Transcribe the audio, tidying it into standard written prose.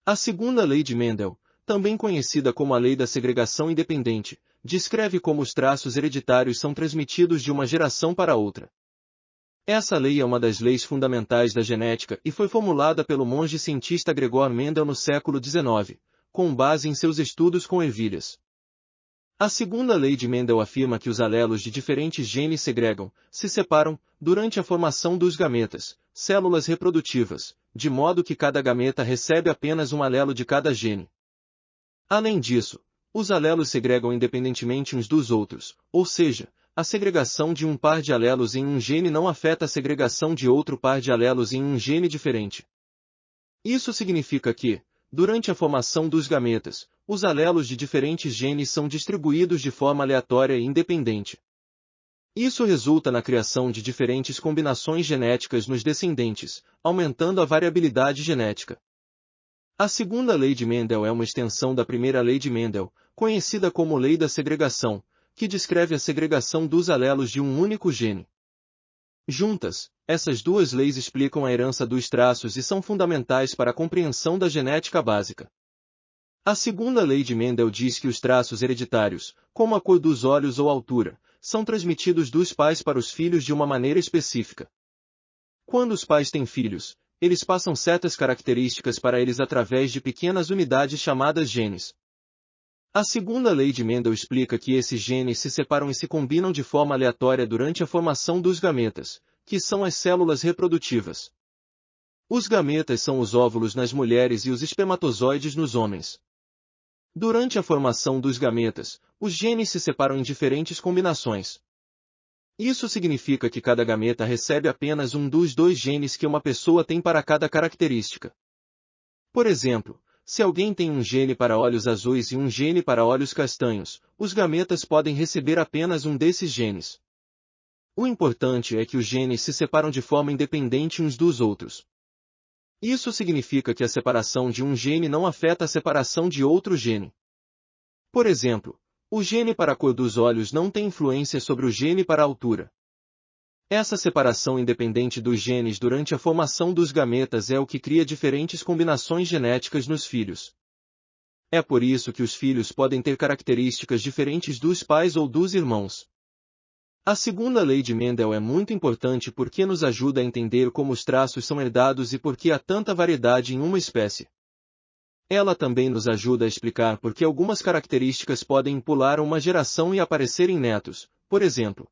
A segunda lei de Mendel, também conhecida como a lei da segregação independente, descreve como os traços hereditários são transmitidos de uma geração para outra. Essa lei é uma das leis fundamentais da genética e foi formulada pelo monge cientista Gregor Mendel no século XIX, com base em seus estudos com ervilhas. A segunda lei de Mendel afirma que os alelos de diferentes genes se separam, durante a formação dos gametas, células reprodutivas, de modo que cada gameta recebe apenas um alelo de cada gene. Além disso, os alelos segregam independentemente uns dos outros, ou seja, a segregação de um par de alelos em um gene não afeta a segregação de outro par de alelos em um gene diferente. Isso significa que, durante a formação dos gametas, os alelos de diferentes genes são distribuídos de forma aleatória e independente. Isso resulta na criação de diferentes combinações genéticas nos descendentes, aumentando a variabilidade genética. A segunda lei de Mendel é uma extensão da primeira lei de Mendel, conhecida como lei da segregação, que descreve a segregação dos alelos de um único gene. Juntas, essas duas leis explicam a herança dos traços e são fundamentais para a compreensão da genética básica. A segunda lei de Mendel diz que os traços hereditários, como a cor dos olhos ou altura, são transmitidos dos pais para os filhos de uma maneira específica. Quando os pais têm filhos, eles passam certas características para eles através de pequenas unidades chamadas genes. A segunda lei de Mendel explica que esses genes se separam e se combinam de forma aleatória durante a formação dos gametas, que são as células reprodutivas. Os gametas são os óvulos nas mulheres e os espermatozoides nos homens. Durante a formação dos gametas, os genes se separam em diferentes combinações. Isso significa que cada gameta recebe apenas um dos dois genes que uma pessoa tem para cada característica. Por exemplo, se alguém tem um gene para olhos azuis e um gene para olhos castanhos, os gametas podem receber apenas um desses genes. O importante é que os genes se separam de forma independente uns dos outros. Isso significa que a separação de um gene não afeta a separação de outro gene. Por exemplo, o gene para a cor dos olhos não tem influência sobre o gene para a altura. Essa separação independente dos genes durante a formação dos gametas é o que cria diferentes combinações genéticas nos filhos. É por isso que os filhos podem ter características diferentes dos pais ou dos irmãos. A segunda lei de Mendel é muito importante porque nos ajuda a entender como os traços são herdados e por que há tanta variedade em uma espécie. Ela também nos ajuda a explicar por que algumas características podem pular uma geração e aparecer em netos, por exemplo.